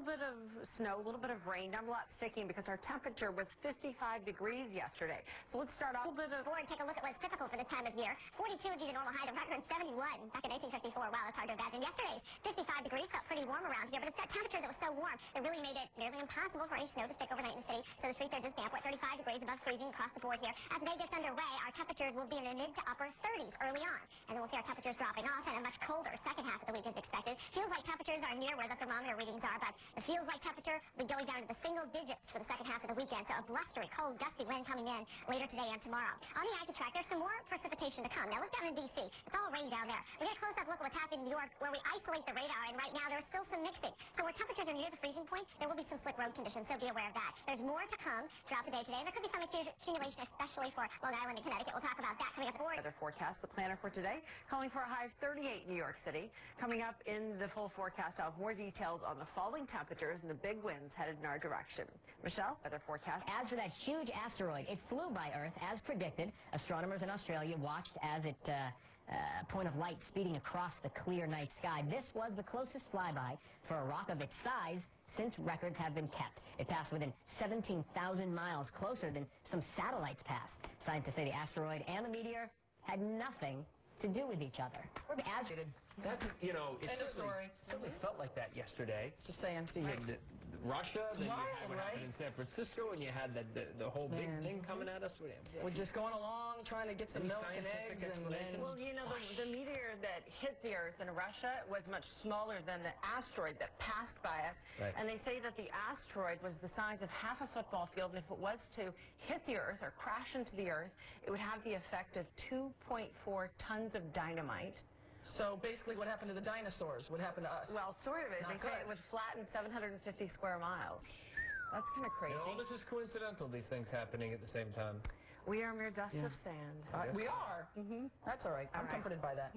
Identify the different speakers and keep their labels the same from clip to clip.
Speaker 1: little bit of snow, a little bit of rain, not a lot sticking because our temperature was 55 degrees yesterday. So let's start off a little bit of...
Speaker 2: And take a look at what's typical for this time of year. 42 would be the normal high. The record 71 back in 1854. Wow, that's hard to imagine. Yesterday's 55 degrees, felt pretty warm around here, but it's that temperature that was so warm, it really made it nearly impossible for any snow to stick overnight in the city. So the streets are just damp. We're at 35 degrees above freezing across the board here. As the day gets underway, our temperatures will be in the mid to upper 30s early on. And then we'll see our temperatures dropping off and a much colder second half of the week is expected. Feels like temperatures are near where the thermometer readings are, but the feels like temperature will be going down to the single digits for the second half of the weekend. So a blustery, cold, gusty wind coming in later today and tomorrow. On the Untitled Chapter, there's some more precipitation to come. Now look down in D.C. It's all rain down there. We get a close-up look at what's happening in New York, where we isolate the radar, and right now there's still some mixing. So where temperatures are near the freezing point, there will be some slick road conditions, so be aware of that. There's more to come throughout the day today. There could be some accumulation, especially for Long Island and Connecticut. We'll talk about that coming up forward.
Speaker 1: Weather forecast, the planner for today, calling for a high of 38 in New York City. Coming up in the full forecast, I'll have more details on the falling temperatures and the big winds headed in our direction. Michelle, weather forecast.
Speaker 3: As for that huge asteroid, it flew by Earth as predicted. Astronomers in Australia watched as it point of light speeding across the clear night sky. This was the closest flyby for a rock of its size since records have been kept. It passed within 17,000 miles, closer than some satellites passed. Scientists say the asteroid and the meteor had nothing to do with each other.
Speaker 4: That's, you know, it certainly felt like that yesterday.
Speaker 5: Just saying.
Speaker 4: You had Russia, then you had what happened in San Francisco, and you had the whole big thing coming at us.
Speaker 5: We're just going along, trying to get some milk and eggs.
Speaker 1: Well, you know, the meteor that hit the Earth in Russia was much smaller than the asteroid that passed by us.
Speaker 4: Right.
Speaker 1: And they say that the asteroid was the size of half a football field, and if it was to hit the Earth or crash into the Earth, it would have the effect of 2.4 tons of dynamite.
Speaker 5: So basically what happened to the dinosaurs would happen to us.
Speaker 1: Well, sort of. They say it would flatten 750 square miles. That's kind of crazy.
Speaker 4: You know, this is coincidental, these things happening at the same time.
Speaker 1: We are mere dust of sand.
Speaker 5: We are? That's all right. I'm comforted by that.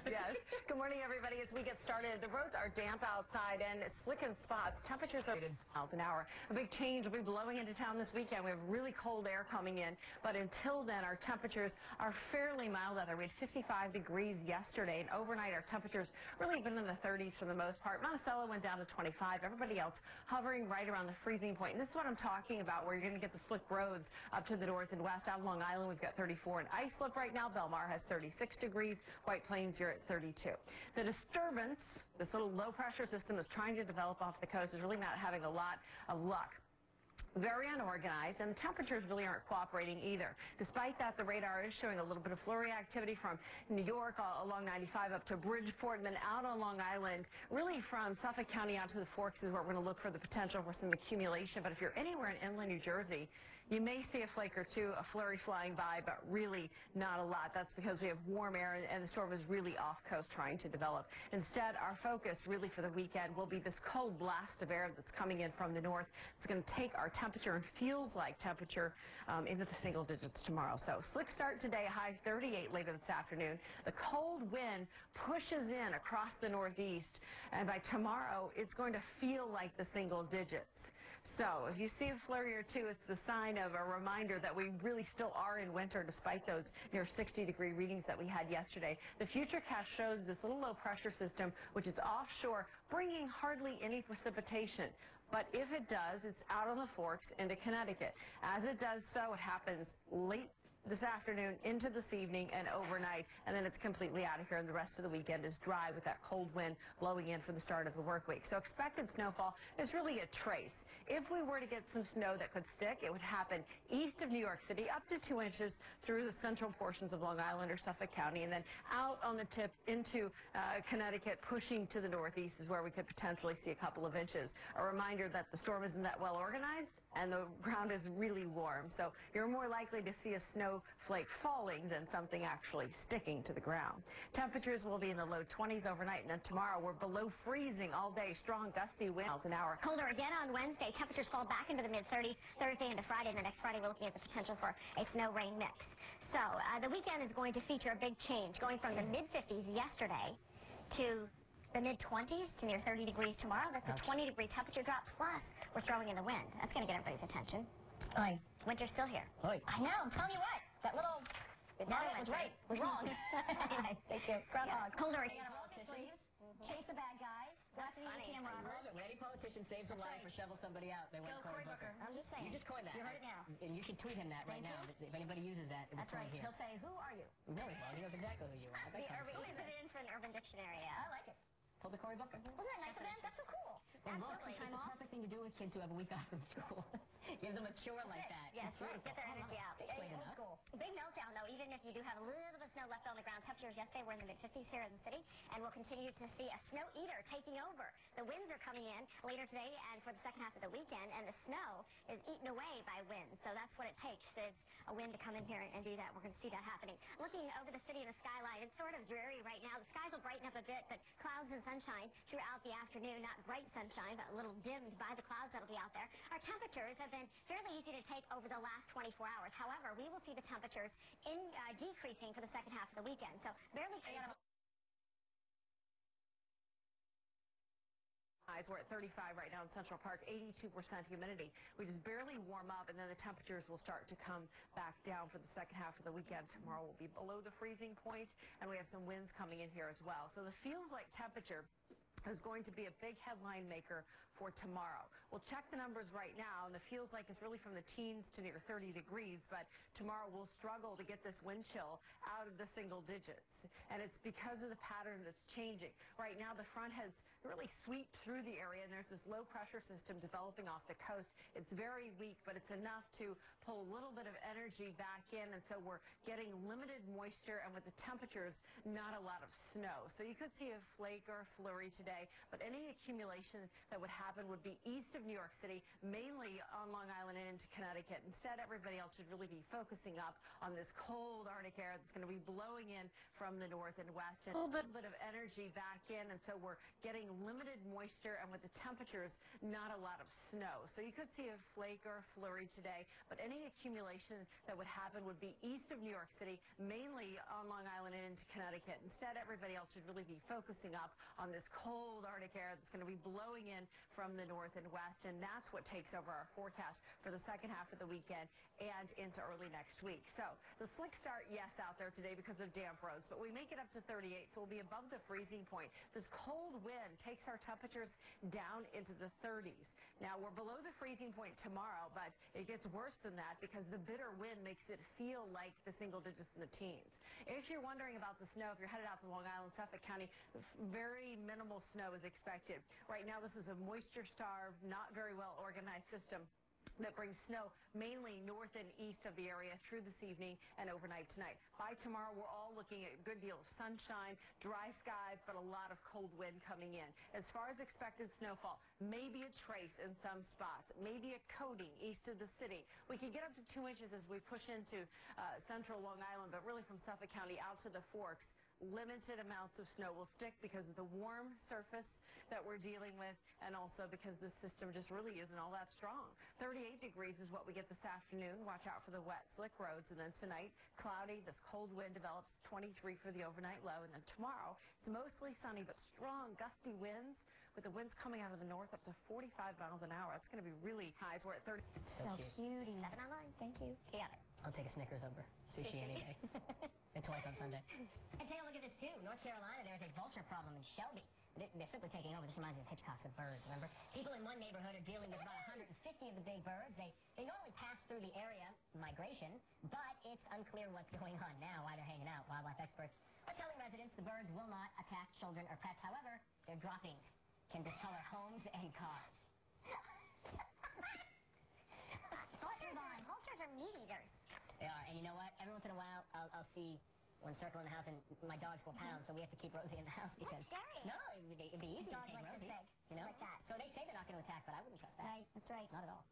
Speaker 1: Yes. Good morning, everybody. As we get started, the roads are damp outside and slick in spots. Temperatures are miles an hour. A big change will be blowing into town this weekend. We have really cold air coming in, but until then, our temperatures are fairly mild out there. We had 55 degrees yesterday, and overnight, our temperatures really been in the 30s for the most part. Monticello went down to 25. Everybody else hovering right around the freezing point. And this is what I'm talking about, where you're going to get the slick roads up to the north and west. Out of Long Island, we've got 34. And Islip right now, Belmar has 36 degrees. White Plains, you're at 32. The disturbance, this little low-pressure system that's trying to develop off the coast, is really not having a lot of luck. Very unorganized, and the temperatures really aren't cooperating either. Despite that, the radar is showing a little bit of flurry activity from New York along 95 up to Bridgeport, and then out on Long Island, really from Suffolk County out to the Forks is where we're going to look for the potential for some accumulation. But if you're anywhere in inland New Jersey, you may see a flake or two, a flurry flying by, but really not a lot. That's because we have warm air, and the storm is really off coast trying to develop. Instead, our focus really for the weekend will be this cold blast of air that's coming in from the north. It's going to take our temperature and feels like temperature into the single digits tomorrow. So slick start today, a high 38 later this afternoon. The cold wind pushes in across the northeast, and by tomorrow, it's going to feel like the single digits. So if you see a flurry or two, it's the sign of a reminder that we really still are in winter despite those near 60-degree readings that we had yesterday. The futurecast shows this little low-pressure system, which is offshore, bringing hardly any precipitation. But if it does, it's out on the Forks into Connecticut. As it does so, it happens late this afternoon into this evening and overnight, and then it's completely out of here, and the rest of the weekend is dry with that cold wind blowing in for the start of the work week. So expected snowfall is really a trace. If we were to get some snow that could stick, it would happen east of New York City, up to 2 inches through the central portions of Long Island or Suffolk County, and then out on the tip into Connecticut, pushing to the northeast is where we could potentially see a couple of inches. A reminder that the storm isn't that well organized, and the ground is really warm, so you're more likely to see a snowflake falling than something actually sticking to the ground. Temperatures will be in the low 20s overnight, and then tomorrow we're below freezing all day. Strong gusty winds an hour.
Speaker 2: Colder again on Wednesday. Temperatures fall back into the mid-30s Thursday into Friday, and the next Friday we're looking at the potential for a snow-rain mix. So the weekend is going to feature a big change, going from the mid-50s yesterday to the mid-20s to near 30 degrees tomorrow. That's a 20-degree temperature drop, plus we're throwing in the wind. That's going to get everybody's attention.
Speaker 3: Aye.
Speaker 2: Winter's still here.
Speaker 3: Aye.
Speaker 2: I know. I'm telling you what. That little... Margaret was right. Was wrong.
Speaker 3: Anyway, thank you.
Speaker 2: Colder again. Chase the bad guys. Watch the ETM robbers.
Speaker 3: Ready, competition saves a life or shovels somebody out. They went Cory Booker.
Speaker 2: I'm just saying.
Speaker 3: You just coined that.
Speaker 2: You heard it now.
Speaker 3: And you should tweet him that right now. If anybody uses that,
Speaker 2: that's right. He'll say, "Who are you?"
Speaker 3: Really? Well, he knows exactly who you are.
Speaker 2: You can put it in for an Urban Dictionary. I like it.
Speaker 3: Pull the Cory Booker.
Speaker 2: Wasn't that nice of them? That's so cool.
Speaker 3: Well, look, it's the perfect thing to do with kids who have a week off from school. Give them a chore like that.
Speaker 2: Yeah, that's right. Get their energy out. Old school. Big meltdown, though, even if you do have a little bit of snow left on the ground. Temperatures yesterday were in the mid-50s here in the city, and we'll continue to see a snow eater taking over. The winds are coming in later today and for the second half of the weekend, and the snow is eaten away by winds. So that's what it takes, is a wind to come in here and do that. We're going to see that happening. Looking over the city and the skyline, it's sort of dreary right now. The skies will brighten up a bit, but clouds and sunshine throughout the afternoon. Not bright sunshine, but a little dimmed by the clouds that'll be out there. Our temperatures have been fairly easy to take over the last 24 hours. However, we will see the temperatures decreasing for the second half of the weekend. So barely...
Speaker 1: We're at 35 right now in Central Park, 82% humidity. We just barely warm up, and then the temperatures will start to come back down for the second half of the weekend. Tomorrow will be below the freezing point, and we have some winds coming in here as well. So the feels-like temperature is going to be a big headline maker for tomorrow. We'll check the numbers right now, and the feels like it's really from the teens to near 30 degrees, but tomorrow we'll struggle to get this wind chill out of the single digits, and it's because of the pattern that's changing. Right now, the front has really swept through the area, and there's this low pressure system developing off the coast. It's very weak, but it's enough to pull a little bit of energy back in, and so we're getting limited moisture, and with the temperatures, not a lot of snow. So you could see a flake or a flurry today, but any accumulation that would happen would be east of New York City, mainly on Long Island and into Connecticut. Instead, everybody else should really be focusing up on this cold Arctic air that's going to be blowing in from the north and west, and a little bit of energy back in, and so we're getting limited moisture, and with the temperatures, not a lot of snow. So you could see a flake or a flurry today, but any accumulation that would happen would be east of New York City, mainly on Long Island and into Connecticut. Instead, everybody else should really be focusing up on this cold Arctic air that's going to be blowing in from the north and west, and that's what takes over our forecast for the second half of the weekend and into early next week. So the slick start, yes, out there today because of damp roads, but we make it up to 38, so we'll be above the freezing point. This cold wind takes our temperatures down into the 30s. Now, we're below the freezing point tomorrow, but it gets worse than that because the bitter wind makes it feel like the single digits in the teens. If you're wondering about the snow, if you're headed out to Long Island, Suffolk County, very minimal snow is expected. Right now, this is a moisture-starved, not very well-organized system that brings snow mainly north and east of the area through this evening and overnight tonight. By tomorrow, we're all looking at a good deal of sunshine, dry skies, but a lot of cold wind coming in. As far as expected snowfall, maybe a trace in some spots, maybe a coating east of the city. We could get up to 2 inches as we push into central Long Island, but really from Suffolk County out to the Forks, limited amounts of snow will stick because of the warm surface that we're dealing with, and also because the system just really isn't all that strong. 38 degrees is what we get this afternoon. Watch out for the wet, slick roads. And then tonight, cloudy. This cold wind develops 23 for the overnight low. And then tomorrow, it's mostly sunny, but strong, gusty winds, with the winds coming out of the north up to 45 miles an hour. It's going to be really high. We're at 30.
Speaker 2: So cutie. 7 online. Thank you. You got it.
Speaker 3: I'll take a Snickers over sushi any day. And twice on Sunday. And take a look at this, too. North Carolina, there is a vulture problem in Shelby. They're simply taking over. This reminds me of Hitchcock's with birds, remember? People in one neighborhood are dealing with about 150 of the big birds. They normally pass through the area, migration, but it's unclear what's going on now, why they're hanging out. Wildlife experts are telling residents the birds will not attack children or pets. However, their droppings can discolor homes and cars.
Speaker 2: Vultures are meat eaters.
Speaker 3: They are, and you know what? Every once in a while, I'll see one circle in the house, and my dog's 4 pounds, so we have to keep Rosie in the house because...
Speaker 2: That's scary.
Speaker 3: No, it'd be easy to take Rosie.
Speaker 2: Big,
Speaker 3: you know?
Speaker 2: like that.
Speaker 3: So they say they're not going to attack, but I wouldn't trust that.
Speaker 2: Right, that's right.
Speaker 3: Not at all.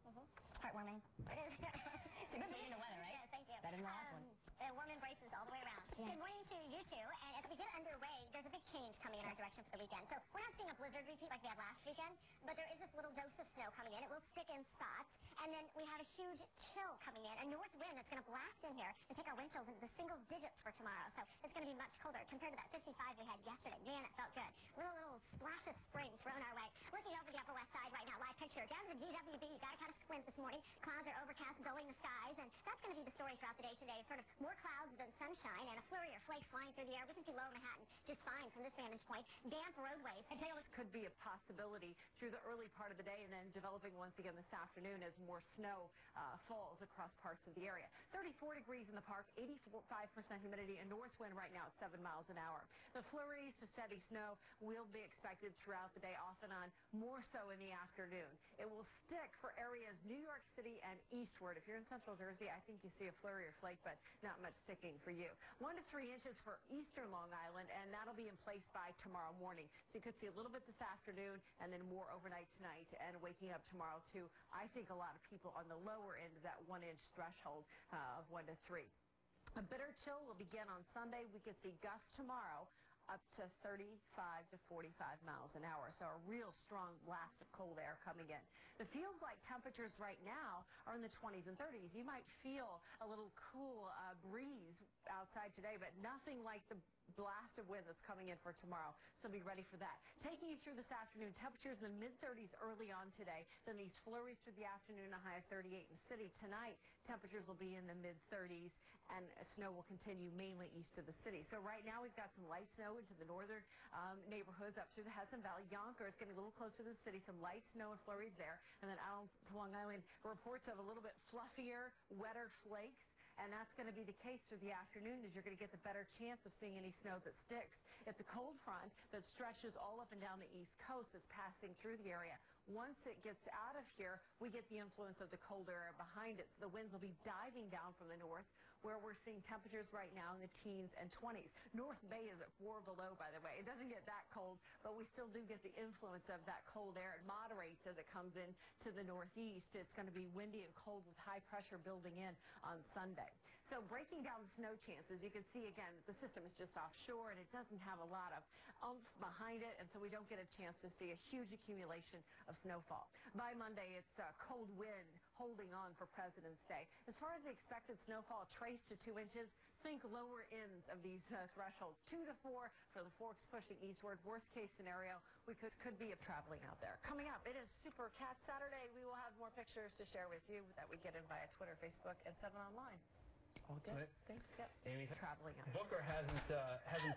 Speaker 2: Heartwarming.
Speaker 3: It's a good beginning of weather, right?
Speaker 2: Yeah, thank you.
Speaker 3: Better than the last one.
Speaker 2: Warm embraces all the way around. Yeah. Good morning to you two. And as we get underway, there's a big change coming in our direction for the weekend. So we're not seeing a blizzard repeat like we had last weekend, but there is this little dose of snow coming in. It will stick in spots. And then we have a huge chill coming in, a north wind that's going to blast in here and take our wind chills into the single digits for tomorrow. So it's going to be much colder compared to that 55 we had yesterday. Man, it felt good. Little splash of spring thrown our way. Looking over the Upper West Side right now, live picture. Down to the GWB, you got to kind of squint to this morning. Clouds are overcast, dulling the skies, and that's going to be the story throughout the day today. Sort of more clouds than sunshine, and a flurry or flake flying through the air. We can see lower Manhattan just fine from this vantage point. Damp roadways.
Speaker 1: And this could be a possibility through the early part of the day and then developing once again this afternoon as more snow falls across parts of the area. 34 degrees in the park, 85% humidity, and north wind right now at 7 miles an hour. The flurries to steady snow will be expected throughout the day, off and on, more so in the afternoon. It will stick for areas New York City and eastward. If you're in central Jersey, I think you see a flurry or flake, but not much sticking for you. 1 to 3 inches for eastern Long Island, and that'll be in place by tomorrow morning. So you could see a little bit this afternoon and then more overnight tonight, and waking up tomorrow to, I think, a lot of people on the lower end of that 1-inch threshold of 1 to 3. A bitter chill will begin on Sunday. We could see gusts tomorrow up to 35 to 45 miles an hour. So a real strong blast of cold air coming in. The feels like temperatures right now are in the 20s and 30s. You might feel a little cool breeze outside today, but nothing like the blast of wind that's coming in for tomorrow, so be ready for that. Taking you through this afternoon, temperatures in the mid-30s early on today, then these flurries through the afternoon, a high of 38 in the city. Tonight, temperatures will be in the mid-30s, and snow will continue mainly east of the city. So right now, we've got some light snow into the northern neighborhoods up through the Hudson Valley. Yonkers getting a little closer to the city, some light snow and flurries there, and then out to Long Island, reports of a little bit fluffier, wetter flakes. And that's going to be the case through the afternoon, as you're going to get the better chance of seeing any snow that sticks. It's a cold front that stretches all up and down the East Coast that's passing through the area. Once it gets out of here, we get the influence of the colder air behind it. So the winds will be diving down from the north, where we're seeing temperatures right now in the teens and 20s. North Bay is at 4 below, by the way. It doesn't get that cold, but we still do get the influence of that cold air. It moderates as it comes in to the northeast. It's going to be windy and cold with high pressure building in on Sunday. So breaking down the snow chances, you can see again the system is just offshore and it doesn't have a lot of oomph behind it, and so we don't get a chance to see a huge accumulation of snowfall. By Monday, it's cold wind holding on for President's Day. As far as the expected snowfall, trace to 2 inches. Think lower ends of these thresholds, 2 to 4 for the Forks pushing eastward. Worst case scenario, we could be traveling out there. Coming up, it is Super Cat Saturday. We will have more pictures to share with you that we get in via Twitter, Facebook, and 7 Online. All good. Thanks. Yep.
Speaker 4: Amy,
Speaker 1: traveling out.
Speaker 4: Booker hasn't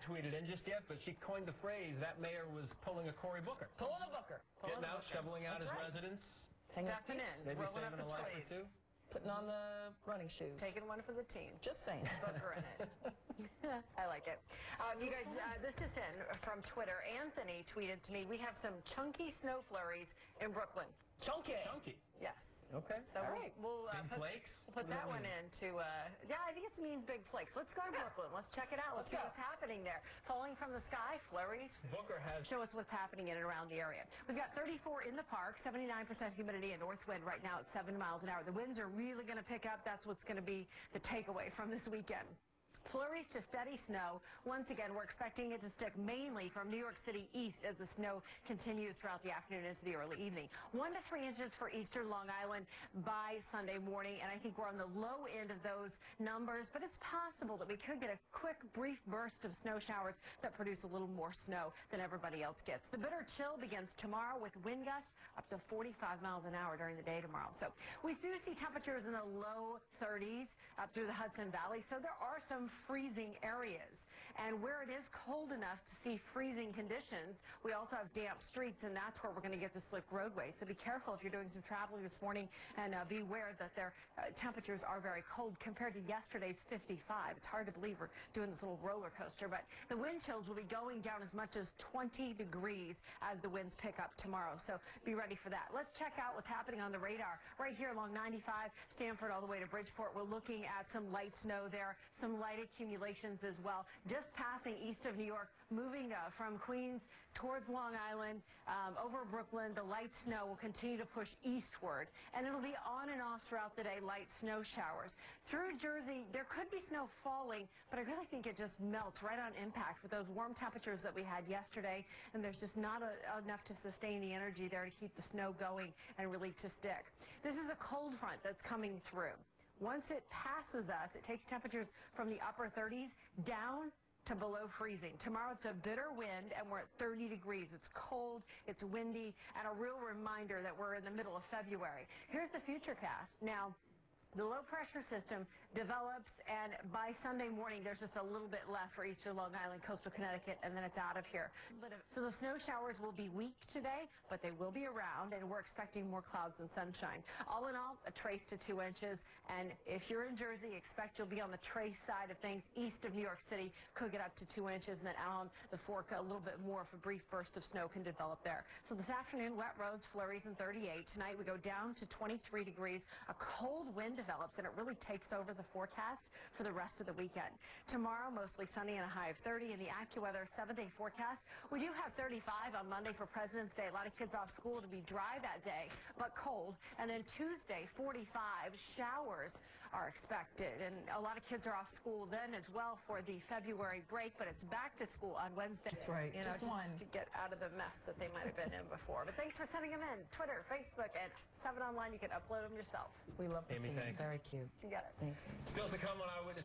Speaker 4: tweeted in just yet, but she coined the phrase that mayor was pulling a Cory Booker.
Speaker 5: Pulling a Booker.
Speaker 4: Getting out, shoveling out his residence.
Speaker 1: Stepping in.
Speaker 4: Maybe
Speaker 1: rolling
Speaker 4: saving
Speaker 1: up
Speaker 4: a life or two.
Speaker 5: Putting on the running shoes.
Speaker 1: Taking one for the team.
Speaker 5: Just saying.
Speaker 1: Booker in it. I like it. You guys, this is in from Twitter. Anthony tweeted to me, we have some chunky snow flurries in Brooklyn.
Speaker 5: Chunky.
Speaker 4: Chunky.
Speaker 1: Yes.
Speaker 4: Okay.
Speaker 1: So we'll
Speaker 4: flakes?
Speaker 1: put that one into, yeah, I think it means big flakes. Let's go to Brooklyn. Let's check it out. Let's see what's happening there. Falling from the sky, flurries.
Speaker 4: Booker has...
Speaker 1: Show us what's happening in and around the area. We've got 34 in the park, 79% humidity, and north wind right now at 7 miles an hour. The winds are really going to pick up. That's what's going to be the takeaway from this weekend. Flurries to steady snow. Once again, we're expecting it to stick mainly from New York City east as the snow continues throughout the afternoon into the early evening. 1 to 3 inches for eastern Long Island by Sunday morning, and I think we're on the low end of those numbers, but it's possible that we could get a quick, brief burst of snow showers that produce a little more snow than everybody else gets. The bitter chill begins tomorrow with wind gusts up to 45 miles an hour during the day tomorrow. So we do see temperatures in the low 30s up through the Hudson Valley, so there are some freezing areas. And where it is cold enough to see freezing conditions, we also have damp streets, and that's where we're going to get the slick roadways. So be careful if you're doing some traveling this morning, and be aware that their temperatures are very cold compared to yesterday's 55. It's hard to believe we're doing this little roller coaster, but the wind chills will be going down as much as 20 degrees as the winds pick up tomorrow. So be ready for that. Let's check out what's happening on the radar right here along 95, Stamford all the way to Bridgeport. We're looking at some light snow there, some light accumulations as well. Just passing east of New York, moving from Queens towards Long Island, over Brooklyn. The light snow will continue to push eastward, and it'll be on and off throughout the day, light snow showers. Through Jersey, there could be snow falling, but I really think it just melts right on impact with those warm temperatures that we had yesterday, and there's just not enough to sustain the energy there to keep the snow going and really to stick. This is a cold front that's coming through. Once it passes us, it takes temperatures from the upper 30s down to below freezing. Tomorrow it's a bitter wind and we're at 30 degrees. It's cold, it's windy, and a real reminder that we're in the middle of February. Here's the futurecast. Now, the low pressure system develops, and by Sunday morning, there's just a little bit left for eastern Long Island, coastal Connecticut, and then it's out of here. So the snow showers will be weak today, but they will be around, and we're expecting more clouds than sunshine. All in all, a trace to 2 inches, and if you're in Jersey, expect you'll be on the trace side of things. East of New York City could get up to 2 inches, and then out on the fork a little bit more if a brief burst of snow can develop there. So this afternoon, wet roads, flurries, and 38. Tonight we go down to 23 degrees. A cold wind develops, and it really takes over the forecast for the rest of the weekend. Tomorrow, mostly sunny and a high of 30. In the AccuWeather 7-day forecast, we do have 35 on Monday for President's Day. A lot of kids off school to be dry that day, but cold. And then Tuesday, 45. Showers are expected, and a lot of kids are off school then as well for the February break, but it's back to school on Wednesday.
Speaker 5: That's right.
Speaker 1: You know, just to get out of the mess that they might have been in before. But thanks for sending them in. Twitter, Facebook, at 7 Online. You can upload them yourself.
Speaker 5: We love to
Speaker 4: Amy,
Speaker 5: see them.
Speaker 4: thanks.
Speaker 5: Very cute.
Speaker 1: You got it.
Speaker 5: Thank you.
Speaker 4: Still to come on Eyewitness.